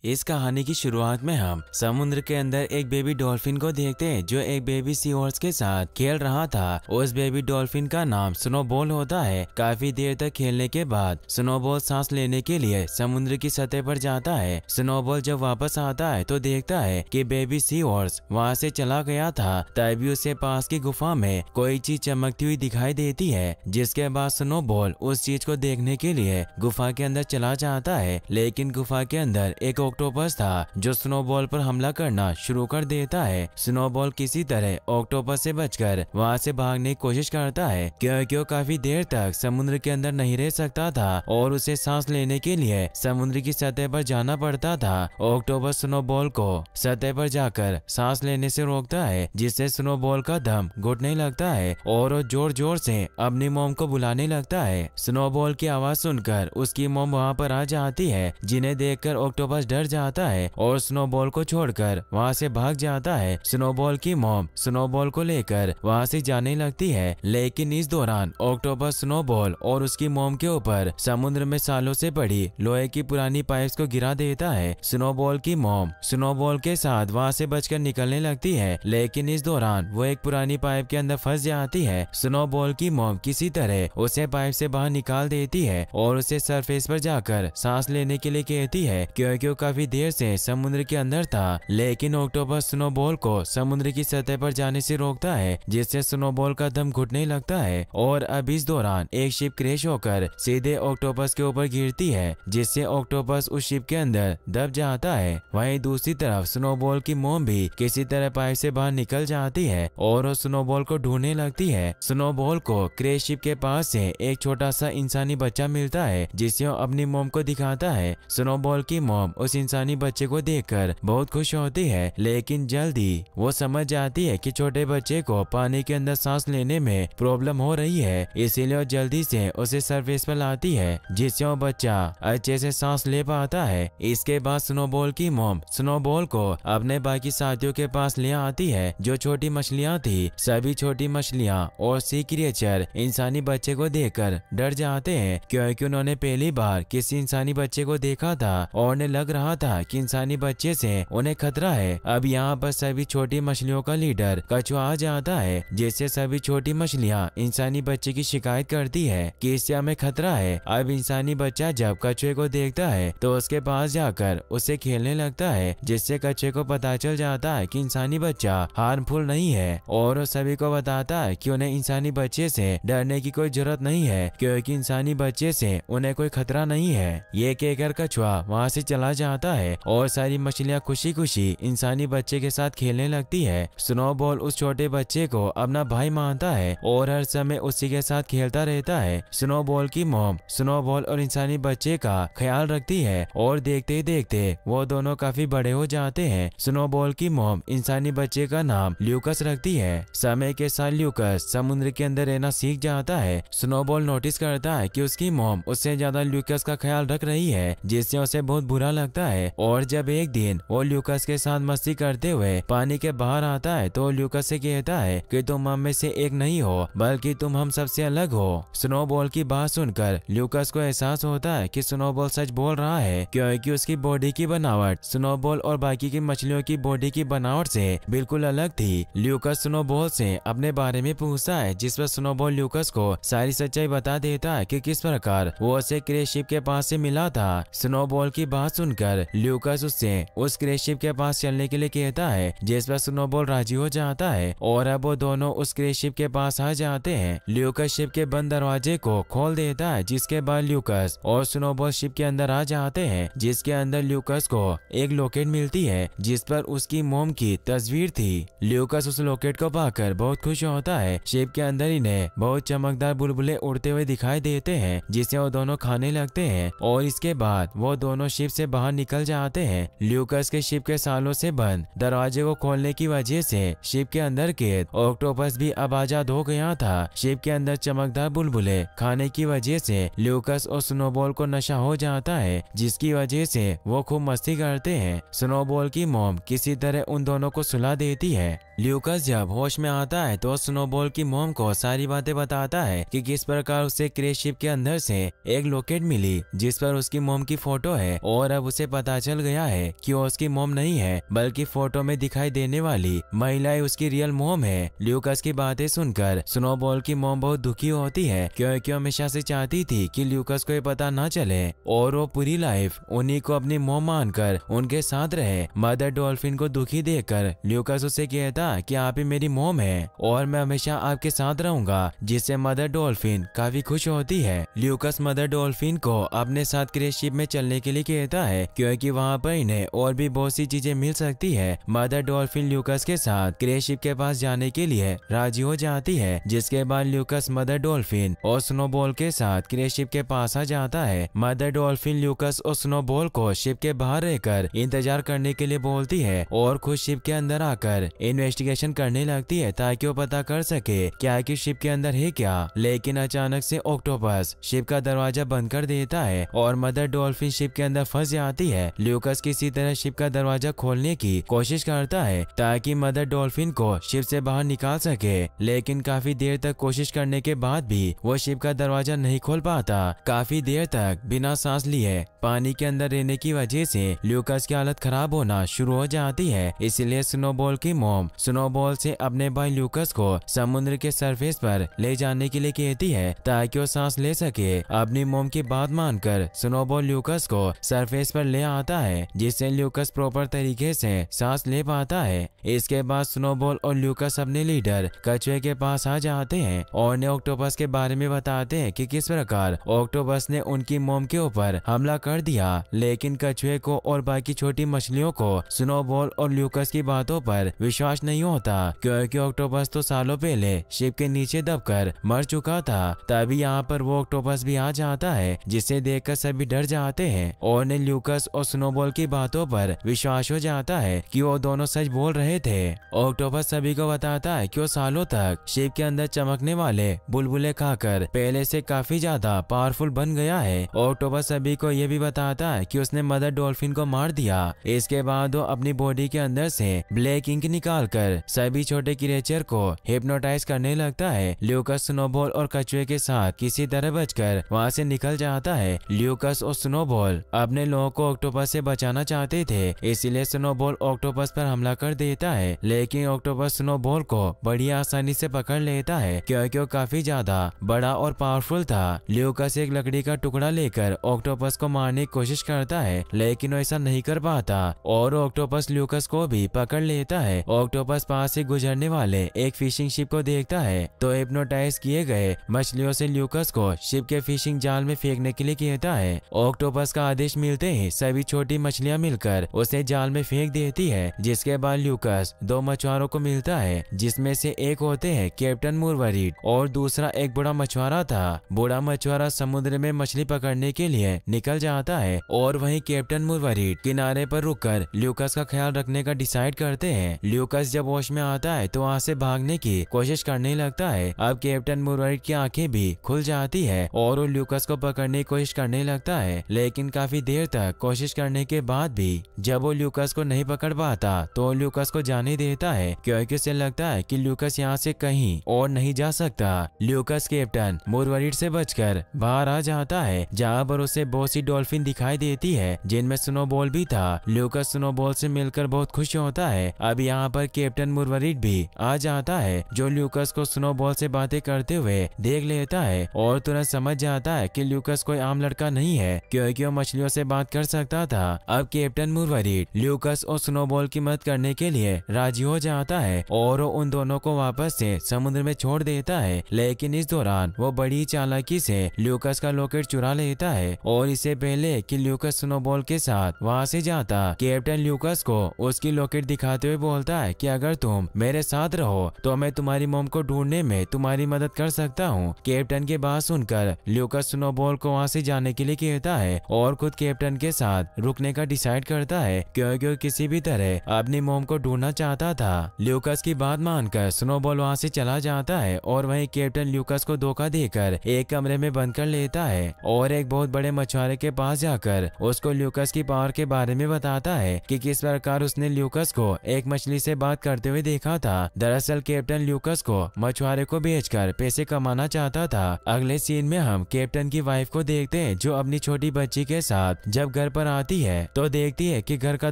इस कहानी की शुरुआत में हम समुद्र के अंदर एक बेबी डॉल्फिन को देखते हैं जो एक बेबी सी हॉर्स के साथ खेल रहा था। उस बेबी डॉल्फिन का नाम स्नोबॉल होता है। काफी देर तक खेलने के बाद स्नोबॉल सांस लेने के लिए समुद्र की सतह पर जाता है। स्नोबॉल जब वापस आता है तो देखता है कि बेबी सी हॉर्स वहाँ से चला गया था। तभी उसे पास की गुफा में कोई चीज चमकती हुई दिखाई देती है, जिसके बाद स्नोबॉल उस चीज को देखने के लिए गुफा के अंदर चला जाता है। लेकिन गुफा के अंदर एक ऑक्टोपस था जो स्नोबॉल पर हमला करना शुरू कर देता है। स्नोबॉल किसी तरह ऑक्टोपस से बचकर वहां से भागने की कोशिश करता है, क्योंकि वो काफी देर तक समुद्र के अंदर नहीं रह सकता था और उसे सांस लेने के लिए समुद्र की सतह पर जाना पड़ता था। ऑक्टोपस स्नोबॉल को सतह पर जाकर सांस लेने से रोकता है, जिससे स्नोबॉल का दम घुटने लगता है और वो जोर जोर से अपनी मॉम को बुलाने लगता है। स्नोबॉल की आवाज सुनकर उसकी मॉम वहाँ पर आ जाती है, जिन्हें देखकर ऑक्टोपस डर जाता है और स्नोबॉल को छोड़कर वहाँ से भाग जाता है। स्नोबॉल की मॉम स्नोबॉल को लेकर वहाँ से जाने लगती है, लेकिन इस दौरान ऑक्टोपस स्नोबॉल और उसकी मॉम के ऊपर समुद्र में सालों से पड़ी लोहे की पुरानी पाइप्स को गिरा देता है। स्नोबॉल की मॉम स्नोबॉल के साथ वहाँ से बचकर निकलने लगती है, लेकिन इस दौरान वो एक पुरानी पाइप के अंदर फंस जाती है। स्नोबॉल की मॉम किसी तरह उसे पाइप से बाहर निकाल देती है और उसे सरफेस पर जाकर सांस लेने के लिए कहती है, क्योंकि वो काफी देर से समुद्र के अंदर था। लेकिन ऑक्टोपस स्नोबॉल को समुद्र की सतह पर जाने से रोकता है, जिससे स्नोबॉल का दम घुटने लगता है। और अब इस दौरान एक शिप क्रैश होकर सीधे ऑक्टोपस के ऊपर गिरती है, जिससे ऑक्टोपस उस शिप के अंदर दब जाता है। वहीं दूसरी तरफ स्नोबॉल की मॉम भी किसी तरह पाइप से बाहर निकल जाती है और वो स्नोबॉल को ढूंढने लगती है। स्नोबॉल को क्रैश शिप के पास से एक छोटा सा इंसानी बच्चा मिलता है, जिसे वो अपनी मॉम को दिखाता है। स्नोबॉल की मॉम उस इंसानी बच्चे को देखकर बहुत खुश होती है, लेकिन जल्दी वो समझ जाती है कि छोटे बच्चे को पानी के अंदर सांस लेने में प्रॉब्लम हो रही है, इसीलिए वो जल्दी से उसे सरफेस पर लाती है, जिससे वो बच्चा अच्छे से सांस ले पाता है। इसके बाद स्नोबॉल की मॉम स्नोबॉल को अपने बाकी साथियों के पास ले आती है, जो छोटी मछलियां थी। सभी छोटी मछलियां और सी क्रिएचर इंसानी बच्चे को देखकर डर जाते हैं, क्योंकि उन्होंने पहली बार किसी इंसानी बच्चे को देखा था और उन्हें लग रहा था कि इंसानी बच्चे से उन्हें खतरा है। अब यहाँ पर सभी छोटी मछलियों का लीडर कछुआ आ जाता है, जिससे सभी छोटी मछलियाँ इंसानी बच्चे की शिकायत करती है कि इससे हमें खतरा है। अब इंसानी बच्चा जब कछुए को देखता है तो उसके पास जाकर उससे खेलने लगता है, जिससे कछुए को पता चल जाता है कि इंसानी बच्चा हार्मफुल नहीं है और वो सभी को बताता है कि उन्हें इंसानी बच्चे से डरने की कोई जरूरत नहीं है, क्योंकि इंसानी बच्चे से उन्हें कोई खतरा नहीं है। ये कहकर कछुआ वहाँ से चला जाता है और सारी मछलियाँ खुशी खुशी इंसानी बच्चे के साथ खेलने लगती है। स्नोबॉल उस छोटे बच्चे को अपना भाई मानता है और हर समय उसी के साथ खेलता रहता है। स्नोबॉल की मॉम स्नोबॉल और इंसानी बच्चे का ख्याल रखती है और देखते ही देखते वो दोनों काफी बड़े हो जाते हैं। स्नोबॉल की मॉम इंसानी बच्चे का नाम ल्यूकस रखती है। समय के साथ ल्यूकस समुद्र के अंदर रहना सीख जाता है। स्नोबॉल नोटिस करता है कि उसकी मॉम उससे ज्यादा ल्यूकस का ख्याल रख रही है, जिससे उसे बहुत बुरा लगता है। और जब एक दिन वो ल्यूकस के साथ मस्ती करते हुए पानी के बाहर आता है तो ल्यूकस से कहता है कि तुम हम में से एक नहीं हो, बल्कि तुम हम सबसे अलग हो। स्नोबॉल की बात सुनकर ल्यूकस को एहसास होता है कि स्नोबॉल सच बोल रहा है, क्योंकि उसकी बॉडी की बनावट स्नोबॉल और बाकी की मछलियों की बॉडी की बनावट से बिल्कुल अलग थी। ल्यूकस स्नोबॉल से अपने बारे में पूछता है, जिस पर स्नोबॉल ल्यूकस को सारी सच्चाई बता देता है कि किस प्रकार वो उसे क्रैश शिप के पास से मिला था। स्नोबॉल की बात सुनकर ल्यूकस उससे उस क्रैश शिप के पास चलने के लिए कहता है, जिस पर स्नोबॉल राजी हो जाता है और अब वो दोनों उस क्रैश शिप के पास आ जाते हैं। ल्यूकस शिप के बंद दरवाजे को खोल देता है, जिसके बाद ल्यूकस और स्नोबॉल शिप के अंदर आ जाते हैं, जिसके अंदर ल्यूकस को एक लॉकेट मिलती है जिस पर उसकी मॉम की तस्वीर थी। ल्यूकस उस लॉकेट को पाकर बहुत खुश होता है। शिप के अंदर इन्हें बहुत चमकदार बुलबुले उड़ते हुए दिखाई देते हैं, जिसे वो दोनों खाने लगते हैं और इसके बाद वो दोनों शिप से बाहर निकल जाते हैं। ल्यूकस के शिप के सालों से बंद दरवाजे को खोलने की वजह से शिप के अंदर कैद ऑक्टोपस भी अब आजाद हो गया था। शिप के अंदर चमकदार बुलबुले खाने की वजह से ल्यूकस और स्नोबॉल को नशा हो जाता है, जिसकी वजह से वो खूब मस्ती करते हैं। स्नोबॉल की मॉम किसी तरह उन दोनों को सुला देती है। ल्यूकस जब होश में आता है तो स्नोबॉल की मॉम को सारी बातें बताता है कि किस प्रकार उसे क्रेश शिप के अंदर से एक लॉकेट मिली जिस पर उसकी मॉम की फोटो है और अब उसे पता चल गया है कि वो उसकी मॉम नहीं है बल्कि फोटो में दिखाई देने वाली महिला उसकी रियल मॉम है। ल्यूकस की बातें सुनकर स्नोबॉल की मॉम बहुत दुखी होती है क्योंकि हमेशा से चाहती थी कि ल्यूकस को ये पता न चले और वो पूरी लाइफ उन्हीं को अपनी मॉम मानकर उनके साथ रहे। मदर डॉल्फिन को दुखी देखकर ल्यूकस उसे कहता कि आप ही मेरी मॉम है और मैं हमेशा आपके साथ रहूंगा, जिससे मदर डॉल्फिन काफी खुश होती है। ल्यूकस मदर डॉल्फिन को अपने साथ क्रेश शिप में चलने के लिए कहता है क्योंकि वहाँ पर इन्हें और भी बहुत सी चीजें मिल सकती है। मदर डॉल्फिन ल्यूकस के साथ क्रेश शिप के पास जाने के लिए राजी हो जाती है, जिसके बाद ल्यूकस मदर डॉल्फिन और स्नोबॉल के साथ क्रेश शिप के पास आ जाता है। मदर डॉल्फिन ल्यूकस और स्नोबॉल को शिप के बाहर रहकर इंतजार करने के लिए बोलती है और खुद शिप के अंदर आकर इन्वेस्टिगेशन करने लगती है ताकि वो पता कर सके क्या कि शिप के अंदर है क्या। लेकिन अचानक से ऑक्टोपस शिप का दरवाजा बंद कर देता है और मदर डॉल्फिन शिप के अंदर फंस जाती है। ल्यूकस किसी तरह शिप का दरवाजा खोलने की कोशिश करता है ताकि मदर डॉल्फिन को शिप से बाहर निकाल सके, लेकिन काफी देर तक कोशिश करने के बाद भी वो शिप का दरवाजा नहीं खोल पाता। काफी देर तक बिना सांस लिए पानी के अंदर रहने की वजह से ल्यूकस की हालत खराब होना शुरू हो जाती है। इसलिए स्नोबॉल की मॉम स्नोबॉल से अपने भाई ल्यूकस को समुद्र के सरफेस पर ले जाने के लिए कहती है ताकि वो सांस ले सके। अपनी मॉम की बात मानकर स्नोबॉल ल्यूकस को सरफेस पर ले आता है, जिससे ल्यूकस प्रॉपर तरीके से सांस ले पाता है। इसके बाद स्नोबॉल और ल्यूकस अपने लीडर कछुए के पास आ जाते हैं और उन्हें ऑक्टोपस के बारे में बताते हैं कि किस प्रकार ऑक्टोपस ने उनकी मॉम के ऊपर हमला कर दिया। लेकिन कछुए को और बाकी छोटी मछलियों को स्नोबॉल और ल्यूकस की बातों पर विश्वास नहीं होता क्योंकि ऑक्टोपस तो सालों पहले शिप के नीचे दबकर मर चुका था। तभी यहाँ पर वो ऑक्टोपस भी आ जाता है, जिसे देखकर सभी डर जाते हैं और उन्हें ल्यूकस और स्नोबॉल की बातों पर विश्वास हो जाता है कि वो दोनों सच बोल रहे थे। ऑक्टोपस सभी को बताता है कि वो सालों तक शिप के अंदर चमकने वाले बुलबुले खाकर पहले से काफी ज्यादा पावरफुल बन गया है। ऑक्टोपस सभी को ये भी बताता है कि उसने मदर डॉल्फिन को मार दिया। इसके बाद वो अपनी बॉडी के अंदर से ब्लैक इंक निकालकर सभी छोटे क्रिएचर को हिप्नोटाइज करने लगता है। ल्यूकस स्नोबॉल और कछुए के साथ किसी तरह बचकर वहाँ से निकल जाता है। ल्यूकस और स्नोबॉल अपने लोगों को ऑक्टोपस से बचाना चाहते थे, इसलिए स्नोबॉल ऑक्टोपस पर हमला कर देता है, लेकिन ऑक्टोपस स्नोबॉल को बड़ी आसानी से पकड़ लेता है क्योंकि वो काफी ज्यादा बड़ा और पावरफुल था। ल्यूकस एक लकड़ी का टुकड़ा लेकर ऑक्टोपस को मारने की कोशिश करता है, लेकिन वो ऐसा नहीं कर पाता और ऑक्टोपस ल्यूकस को भी पकड़ लेता है। ऑक्टोपस पास से गुजरने वाले एक फिशिंग शिप को देखता है तो हिप्नोटाइज किए गए मछलियों से ल्यूकस को शिप के फिशिंग जाल में फेंकने के लिए कहता है। ऑक्टोपस का आदेश मिलते ही सभी छोटी मछलियां मिलकर उसे जाल में फेंक देती है, जिसके बाद ल्यूकस दो मछुआरों को मिलता है, जिसमें से एक होते हैं कैप्टन मुरवरीड और दूसरा एक बड़ा मछुआरा था। बूढ़ा मछुआरा समुद्र में मछली पकड़ने के लिए निकल जाता है और वहीं कैप्टन मुरवरीड किनारे पर रुककर ल्यूकस का ख्याल रखने का डिसाइड करते हैं। ल्यूकस जब होश में आता है तो वहाँ से भागने की कोशिश करने लगता है। अब कैप्टन मुरवरीड की आंखें भी खुल जाती है और वो ल्यूकस को पकड़ने की कोशिश करने लगता है, लेकिन काफी देर तक कोशिश करने के बाद भी जब वो ल्यूकस को नहीं पकड़ पाता तो ल्यूकस को जाने देता है क्योंकि उसे लगता है कि ल्यूकस यहाँ से कहीं और नहीं जा सकता। ल्यूकस कैप्टन मुरवरीड से बचकर बाहर आ जाता है, जहाँ पर उसे बहुत सी डॉल्फिन दिखाई देती है जिनमें स्नोबॉल भी था। ल्यूकस स्नोबॉल से मिलकर बहुत खुश होता है। अब यहाँ पर कैप्टन मुरवरीड भी आ जाता है, जो ल्यूकस को स्नोबॉल से बातें करते हुए देख लेता है और तुरंत समझ जाता है कि ल्यूकस कोई आम लड़का नहीं है क्योंकि वो मछलियों से बात कर सकता था। अब कैप्टन मुरवरीड ल्यूकस और स्नोबॉल की मदद करने के लिए राजी हो जाता है और वो उन दोनों को वापस से समुद्र में छोड़ देता है, लेकिन इस दौरान वो बड़ी चालाकी से ल्यूकस का लॉकेट चुरा लेता है और इससे पहले कि ल्यूकस स्नोबॉल के साथ वहाँ से जाता, कैप्टन ल्यूकस को उसकी लॉकेट दिखाते हुए बोलता है कि अगर तुम मेरे साथ रहो तो मैं तुम्हारी मॉम को ढूंढने में तुम्हारी मदद कर सकता हूँ। कैप्टन की बात सुनकर ल्यूकस स्नोबॉल को वहाँ से जाने के लिए कहता है और खुद कैप्टन के साथ रुकने का डिसाइड करता है क्योंकि वो किसी भी तरह अपनी मॉम को ढूंढना चाहता था। ल्यूकस की बात मानकर स्नोबॉल वहाँ से चला जाता है और वहीं कैप्टन ल्यूकस को धोखा देकर एक कमरे में बंद कर लेता है और एक बहुत बड़े मछुआरे के पास जाकर उसको ल्यूकस की पावर के बारे में बताता है कि किस प्रकार उसने ल्यूकस को एक मछली से बात करते हुए देखा था। दरअसल कैप्टन ल्यूकस को मछुआरे को बेचकर पैसे कमाना चाहता था। अगले सीन में हम कैप्टन की वाइफ को देखते हैं जो अपनी छोटी बच्ची के साथ जब घर पर आती है तो देखती है कि घर का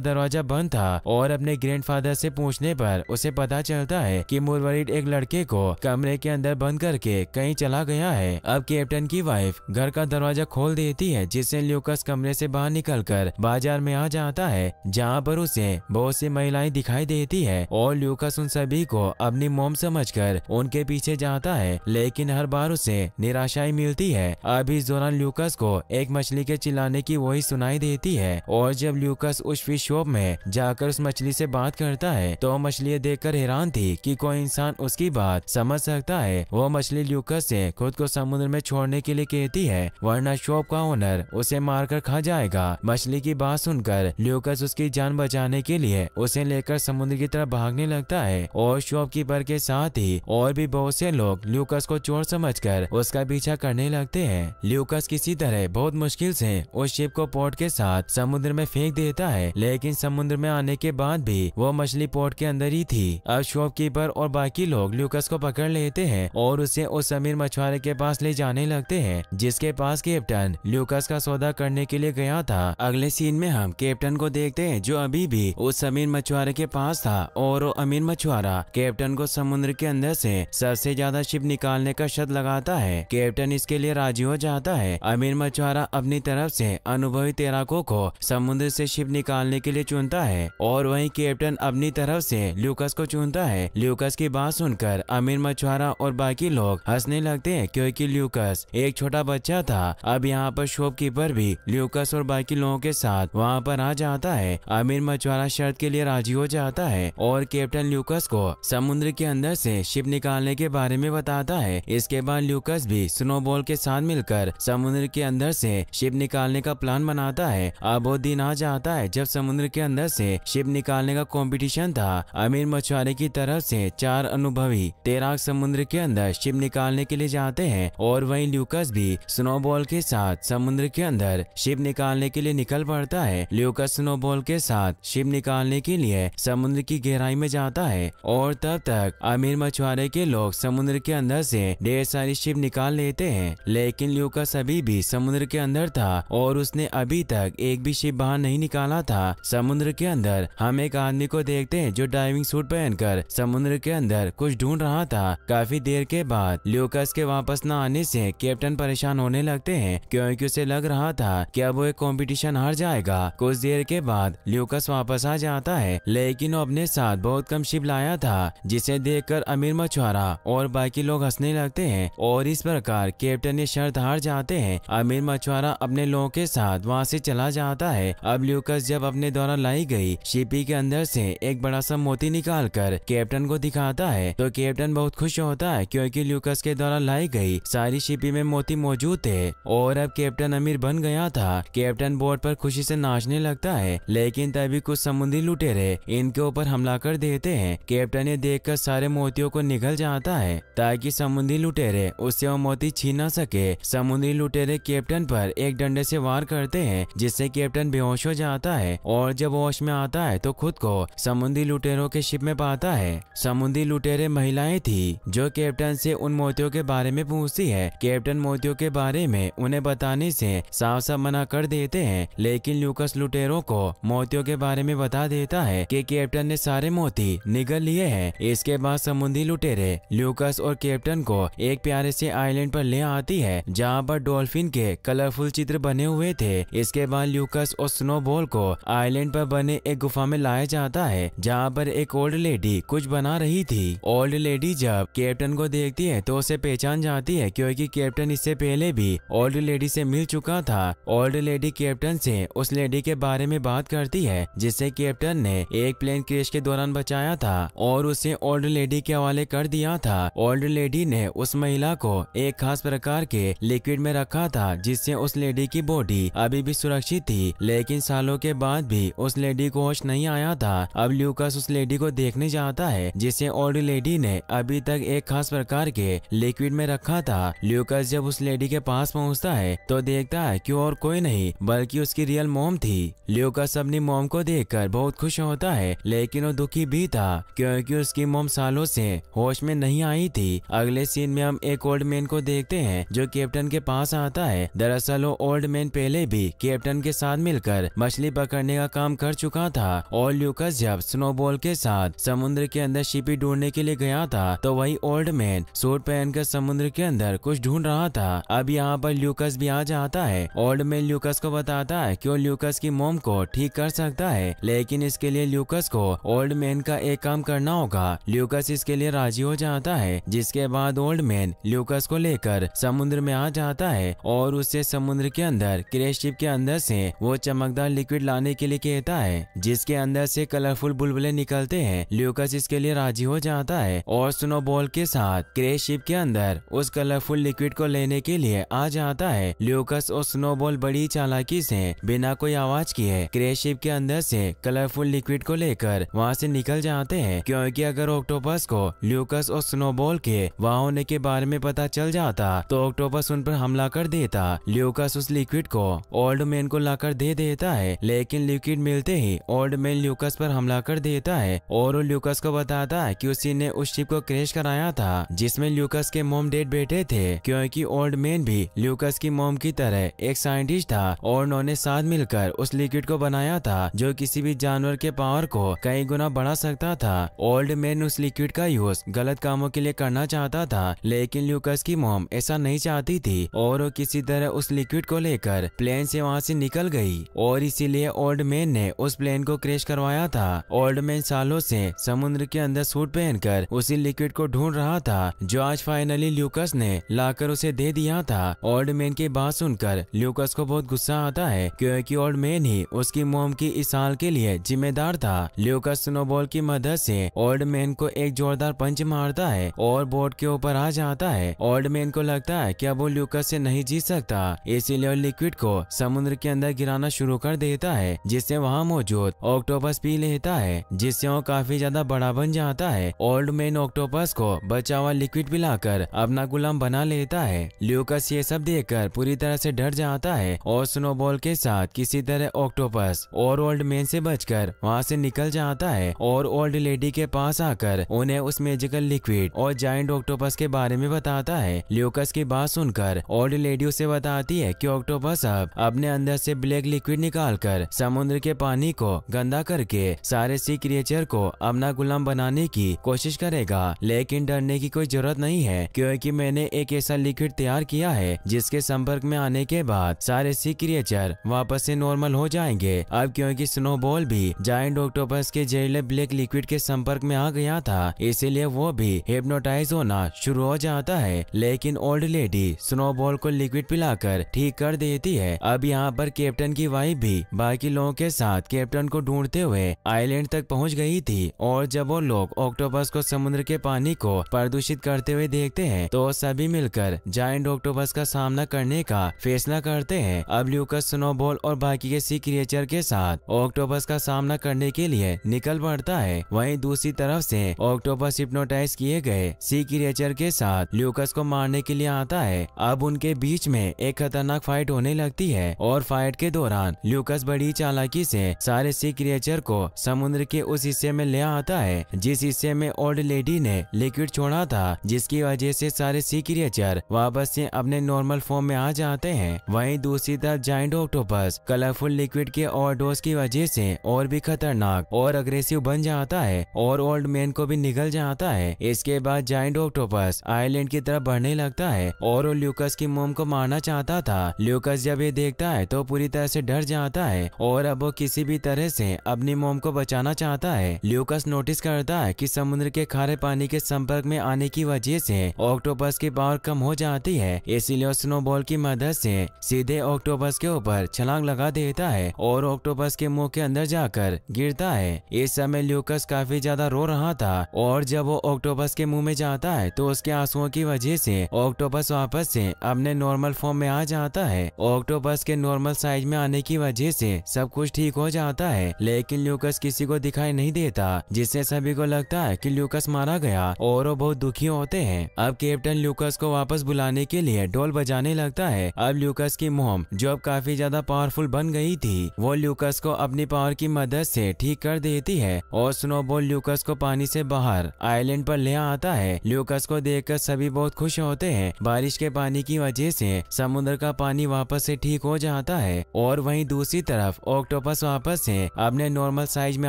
दरवाजा बंद था और अपने ग्रैंडफादर से पूछने पर उसे पता चलता है कि मुरवरीड एक लड़के को कमरे के अंदर बंद करके कहीं चला गया है। अब कैप्टन की वाइफ घर का दरवाजा खोल देती है जिससे ल्यूकस कमरे से बाहर निकलकर बाजार में आ जाता है जहाँ पर उसे बहुत सी महिलाएं दिखाई देती है और ल्यूकस उन सभी को अपनी मॉम समझकर उनके पीछे जाता है, लेकिन हर बार उसे निराशाई मिलती है। अब इस दौरान ल्यूकस को एक मछली के चिल्लाने की वही सुनाई देती है और जब ल्यूकस उस फिश शॉप में जाकर उस मछली से बात करता है तो मछली देखकर हैरान थी कि कोई इंसान उसकी बात समझ सकता है। वो मछली ल्यूकस से खुद को समुद्र में छोड़ने के लिए कहती है वरना शॉप का ओनर उसे मारकर खा जाएगा। मछली की बात सुनकर ल्यूकस उसकी जान बचाने के लिए उसे लेकर समुद्र की तरफ भागने लगता है और शॉपकीपर के साथ ही और भी बहुत से लोग ल्यूकस को चोर समझकर उसका पीछा करने लगते हैं। ल्यूकस किसी तरह बहुत मुश्किल से उस शिप को पोर्ट के साथ समुद्र में फेंक देता है, लेकिन समुद्र में आने के बाद भी वो मछली पोर्ट के अंदर ही थी। अब शॉपकीपर और बाकी लोग ल्यूकस को पकड़ लेते हैं और उसे उस अमीर मछुआरे के पास ले जाने लगते हैं जिसके पास कैप्टन ल्यूकस का सौदा करने के लिए गया था। अगले सीन में हम कैप्टन को देखते हैं जो अभी भी उस अमीर मछुआरे के पास था और वो अमीर मछुआरा कैप्टन को समुद्र के अंदर से सबसे ज्यादा शिप निकालने का शर्त लगाता है। कैप्टन इसके लिए राजी हो जाता है। अमीर मछुआरा अपनी तरफ से अनुभवी तैराकों को समुद्र से शिप निकालने के लिए चुनता है और वहीं कैप्टन अपनी तरफ से ल्यूकस को चुनता है। ल्यूकस की बात सुनकर अमीर मछुआरा और बाकी लोग हंसने लगते हैं क्योंकि ल्यूकस एक छोटा बच्चा था। अब यहाँ पर शॉपकीपर भी ल्यूकस और बाकी लोगों के साथ वहाँ पर आ जाता है। अमीर मछुआरा शर्त के लिए राजी हो जाता है और कैप्टन ल्यूकस को समुद्र के अंदर से शिप निकालने के बारे में बताता है। इसके बाद ल्यूकस भी स्नोबॉल के साथ मिलकर समुद्र के अंदर से शिप निकालने का प्लान बनाता है। अब वो दिन आ जाता है जब समुद्र के अंदर से शिप निकालने का कंपटीशन था। अमीर मछुआरे की तरफ से 4 अनुभवी तैराक समुद्र के अंदर शिप निकालने के लिए जाते हैं और वहीं ल्यूकस भी स्नोबॉल के साथ समुद्र के अंदर शिप निकालने के लिए निकल पड़ता है। ल्यूकस स्नोबॉल के साथ शिप निकालने के लिए समुद्र की गहराई में जाता है और तब तक अमीर मछुआरे के लोग समुद्र के अंदर से ढेर सारी शिप निकाल लेते हैं, लेकिन ल्यूकस अभी भी समुद्र के अंदर था और उसने अभी तक एक भी शिप बाहर नहीं निकाला था। समुद्र के अंदर हम एक आदमी को देखते हैं जो डाइविंग सूट पहनकर समुद्र के अंदर कुछ ढूंढ रहा था। काफी देर के बाद ल्यूकस के वापस न आने से कैप्टन परेशान होने लगते हैं क्योंकि उसे लग रहा था कि अब वो एक कंपटीशन हार जाएगा। कुछ देर के बाद ल्यूकस वापस आ जाता है, लेकिन वो अपने साथ बहुत कम शिप लाया था जिसे देखकर अमीर मछुआरा और बाकी लोग हंसने लगते हैं और इस प्रकार कैप्टन ये शर्त हार जाते हैं। अमीर मछुआरा अपने लोगों के साथ वहाँ से चला जाता है। अब ल्यूकस जब अपने द्वारा लाई गई शिपी के अंदर से एक बड़ा सा मोती निकालकर कैप्टन को दिखाता है तो कैप्टन बहुत खुश होता है क्योंकि ल्यूकस के द्वारा लाई गई सारी शिपी में मोती मौजूद थे और अब कैप्टन अमीर बन गया था। कैप्टन बोट पर खुशी से नाचने लगता है, लेकिन तभी कुछ समुद्री लुटेरे इनके ऊपर हमला कर देते हैं। कैप्टन ये देखकर सारे मोतियों को निगल जाता है ताकि समुद्री लुटेरे उससे वो मोती छीन न सके। समुद्री लुटेरे कैप्टन पर एक डंडे से वार करते हैं जिससे कैप्टन बेहोश हो जाता है और जब होश में आता है तो खुद को समुद्री लुटेरों के शिप में पाता है। समुद्री लुटेरे महिलाएं थी जो कैप्टन से उन मोतियों के बारे में पूछती है। कैप्टन मोतियों के बारे में उन्हें बताने से साफ साफ मना कर देते हैं, लेकिन ल्यूकस लुटेरों को मोतियों के बारे में बता देता है कि कैप्टन ने सारे मोती निगल लिए हैं। इसके बाद समुद्री लुटेरे ल्यूकस और कैप्टन को एक प्यारे से आइलैंड पर ले आती है जहाँ पर डॉल्फिन के कलरफुल चित्र बने हुए थे। इसके बाद ल्यूकस और स्नोबॉल को आइलैंड पर बने एक गुफा में लाया जाता है जहाँ पर एक ओल्ड लेडी कुछ बना रही थी। ओल्ड लेडी जब कैप्टन को देखती है तो उसे पहचान जाती है क्योंकि कैप्टन इससे पहले भी ओल्ड लेडी से मिल चुका था। ओल्ड लेडी कैप्टन से उस लेडी के बारे में बात करती है जिसे कैप्टन ने एक प्लेन क्रैश के दौरान बचाया था और उसे ओल्ड लेडी के हवाले कर दिया था। ओल्ड लेडी ने उस महिला को एक खास प्रकार के लिक्विड में रखा था जिससे उस लेडी की बॉडी अभी भी सुरक्षित थी, लेकिन सालों के बाद भी उस लेडी को होश नहीं आया था। अब ल्यूकस उस लेडी को देखने जाता है जिसे ओल्ड लेडी ने अभी तक एक खास प्रकार के लिक्विड में रखा था। ल्यूकस जब उस लेडी के पास पहुंचता है तो देखता है कि और कोई नहीं बल्कि उसकी रियल मॉम थी। ल्यूकस अपनी मॉम को देखकर बहुत खुश होता है, लेकिन वो दुखी दुखी भी था क्योंकि उसकी मॉम सालों से होश में नहीं आई थी। अगले सीन में हम एक ओल्ड मैन को देखते हैं जो कैप्टन के पास आता है। दरअसल वो ओल्ड मैन पहले भी कैप्टन के साथ मिलकर मछली पकड़ने का काम कर चुका था और ल्यूकस जब स्नोबॉल के साथ समुद्र के अंदर शिपी ढूंढने के लिए गया था तो वही ओल्ड मैन सूट पहनकर समुद्र के अंदर कुछ ढूंढ रहा था। अब यहाँ पर ल्यूकस भी आ जाता है। ओल्ड मैन ल्यूकस को बताता है कि वो ल्यूकस की मॉम को ठीक कर सकता है, लेकिन इसके लिए ल्यूकस को ओल्ड मैन का एक काम करना होगा। ल्यूकस इसके लिए राजी हो जाता है, जिसके बाद ओल्ड मैन ल्यूकस को लेकर समुद्र में आ जाता है और उससे समुद्र के अंदर क्रेश शिप के अंदर से वो चमकदार लिक्विड लाने के लिए कहता है, जिसके अंदर से कलरफुल बुलबुले निकलते हैं। ल्यूकस इसके लिए राजी हो जाता है और स्नोबॉल के साथ क्रेश शिप के अंदर उस कलरफुल लिक्विड को लेने के लिए आ जाता है। ल्यूकस और स्नोबॉल बड़ी चालाकी से बिना कोई आवाज किए क्रेश शिप के अंदर से कलरफुल लिक्विड को लेकर वहां से निकल जाते हैं, क्योंकि अगर ऑक्टोपस को ल्यूकस और स्नोबॉल के वहां होने के बारे में पता चल जाता तो ऑक्टोपस उन पर हमला कर देता। ल्यूकस उस लिक्विड को ओल्ड मैन को लाकर दे देता है, लेकिन लिक्विड मिलते ही ओल्ड मैन ल्यूकस पर हमला कर देता है और वो ल्यूकस को बताता है कि उसी ने उस शिप को क्रैश कराया था जिसमें ल्यूकस के मॉम डैड बैठे थे, क्योंकि ओल्ड मैन भी ल्यूकस की मॉम की तरह एक साइंटिस्ट था और उन्होंने साथ मिलकर उस लिक्विड को बनाया था जो किसी भी जानवर के पावर को कई गुना बढ़ा सकता था। ओल्ड मैन उस लिक्विड का यूज गलत कामों के लिए करना चाहता था, लेकिन ल्यूकस की मॉम ऐसा नहीं चाहती थी और वो किसी तरह उस लिक्विड को लेकर प्लेन से वहां से निकल गई और इसीलिए ओल्ड मैन ने उस प्लेन को क्रैश करवाया था। ओल्ड मैन सालों से समुद्र के अंदर सूट पहनकर उसी लिक्विड को ढूंढ रहा था जो आज फाइनली ल्यूकस ने लाकर उसे दे दिया था। ओल्ड मैन की बात सुनकर ल्यूकस को बहुत गुस्सा आता है, क्योंकि ओल्ड मैन ही उसकी मॉम की इस हाल के लिए जिम्मेदार था। ल्यूकस स्नोबॉल की मदद से ओल्ड मैन को एक जोरदार पंच मारता है और बोट के ऊपर आ जाता है। ओल्ड मैन को लगता है कि अब वो ल्यूकस से नहीं जीत सकता, इसीलिए लिक्विड को समुद्र के अंदर गिराना शुरू कर देता है, जिससे वहाँ मौजूद ऑक्टोपस पी लेता है, जिससे वो काफी ज्यादा बड़ा बन जाता है। ओल्ड मैन ऑक्टोपस को बचा हुआ लिक्विड पिलाकर अपना गुलाम बना लेता है। ल्यूकस ये सब देखकर पूरी तरह से डर जाता है और स्नोबॉल के साथ किसी तरह ऑक्टोपस और ओल्ड मैन से बचकर वहाँ से निकल जाता है और ओल्ड लेडी के पास आकर उन्हें उस मैजिकल लिक्विड और जायंट ऑक्टोपस के बारे में बताता है। ल्यूकस की बात सुनकर ओल्ड लेडी उसे बताती है कि ऑक्टोपस अब अपने अंदर से ब्लैक लिक्विड निकालकर समुद्र के पानी को गंदा करके सारे सी क्रिएचर को अपना गुलाम बनाने की कोशिश करेगा, लेकिन डरने की कोई जरूरत नहीं है, क्योंकि मैंने एक ऐसा लिक्विड तैयार किया है जिसके संपर्क में आने के बाद सारे सी क्रिएचर वापस से नॉर्मल हो जाएंगे। अब क्योंकि स्नोबॉल भी जायंट ऑक्टोपस के जहरीले ब्लैक लिक्विड के संपर्क में आ गया था, इसीलिए वो भी हिप्नोटाइज होना शुरू हो जाता है, लेकिन ओल्ड लेडी स्नोबॉल को लिक्विड पिलाकर ठीक कर देती है। अब यहाँ पर कैप्टन की वाइफ भी बाकी लोगों के साथ कैप्टन को ढूंढते हुए आइलैंड तक पहुँच गई थी और जब वो लोग ऑक्टोपस को समुद्र के पानी को प्रदूषित करते हुए देखते हैं तो सभी मिलकर जायंट ऑक्टोपस का सामना करने का फैसला करते हैं। अब ल्यूकस स्नोबॉल और बाकी के सी क्रिएचर के साथ ऑक्टोपस का सामना करने के लिए निकल पड़ता है। वहीं दूसरी तरफ से ऑक्टोपस हिप्नोटाइज किए गए सी क्रिएचर के साथ ल्यूकस को मारने के लिए आता है। अब उनके बीच में एक खतरनाक फाइट होने लगती है और फाइट के दौरान ल्यूकस बड़ी चालाकी से सारे सी क्रिएचर को समुद्र के उस हिस्से में ले आता है जिस हिस्से में ओल्ड लेडी ने लिक्विड छोड़ा था, जिसकी वजह से सारे सी क्रिएचर वापस से अपने नॉर्मल फॉर्म में आ जाते हैं। वहीं दूसरी तरफ जायंट ऑक्टोपस कलरफुल लिक्विड के ओवरडोज की वजह से और भी खतरनाक और अग्रेसिव बन जाता है और ओल्ड मैन को भी निगल जाता है। इसके बाद जायंट ऑक्टोपस आइलैंड की तरफ बढ़ने लगता है और वो ल्यूकस की मॉम को मारना चाहता था। ल्यूकस जब ये देखता है तो पूरी तरह से डर जाता है और अब वो किसी भी तरह से अपनी मॉम को बचाना चाहता है। ल्यूकस नोटिस करता है कि समुद्र के खारे पानी के संपर्क में आने की वजह से ऑक्टोपस की पावर कम हो जाती है, इसीलिए स्नोबॉल की मदद से सीधे ऑक्टोपस के ऊपर छलांग लगा देता है और ऑक्टोपस के मुंह के अंदर जाकर गिरता है। इस समय ल्यूकस काफी ज्यादा रो रहा था और जब वो ऑक्टोपस के मुंह में जाता है तो उसके आंसुओं की वजह से ऑक्टोपस वापस से अपने नॉर्मल फॉर्म में आ जाता है। ऑक्टोपस के नॉर्मल साइज में आने की वजह से सब कुछ ठीक हो जाता है, लेकिन ल्यूकस किसी को दिखाई नहीं देता, जिससे सभी को लगता है कि ल्यूकस मारा गया और वो बहुत दुखी होते हैं। अब कैप्टन ल्यूकस को वापस बुलाने के लिए ढोल बजाने लगता है। अब ल्यूकस की मॉम जो अब काफी ज्यादा पावरफुल बन गई थी वो ल्यूकस को अपनी पावर की मदद से ठीक कर देती है और स्नोबॉल ल्यूकस को पानी से बाहर आइलैंड पर ले आता है। ल्यूकस को देखकर सभी बहुत खुश होते हैं। बारिश के पानी की वजह से समुद्र का पानी वापस से ठीक हो जाता है और वहीं दूसरी तरफ ऑक्टोपस वापस से अपने नॉर्मल साइज में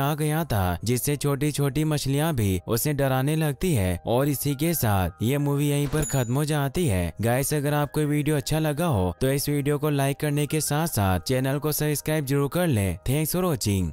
आ गया था, जिससे छोटी छोटी मछलियां भी उसे डराने लगती है। और इसी के साथ ये मूवी यहीं पर खत्म हो जाती है। गाइस, अगर आपको वीडियो अच्छा लगा हो तो इस वीडियो को लाइक करने के साथ साथ चैनल को सब्सक्राइब जरूर कर लें। Thanks for watching.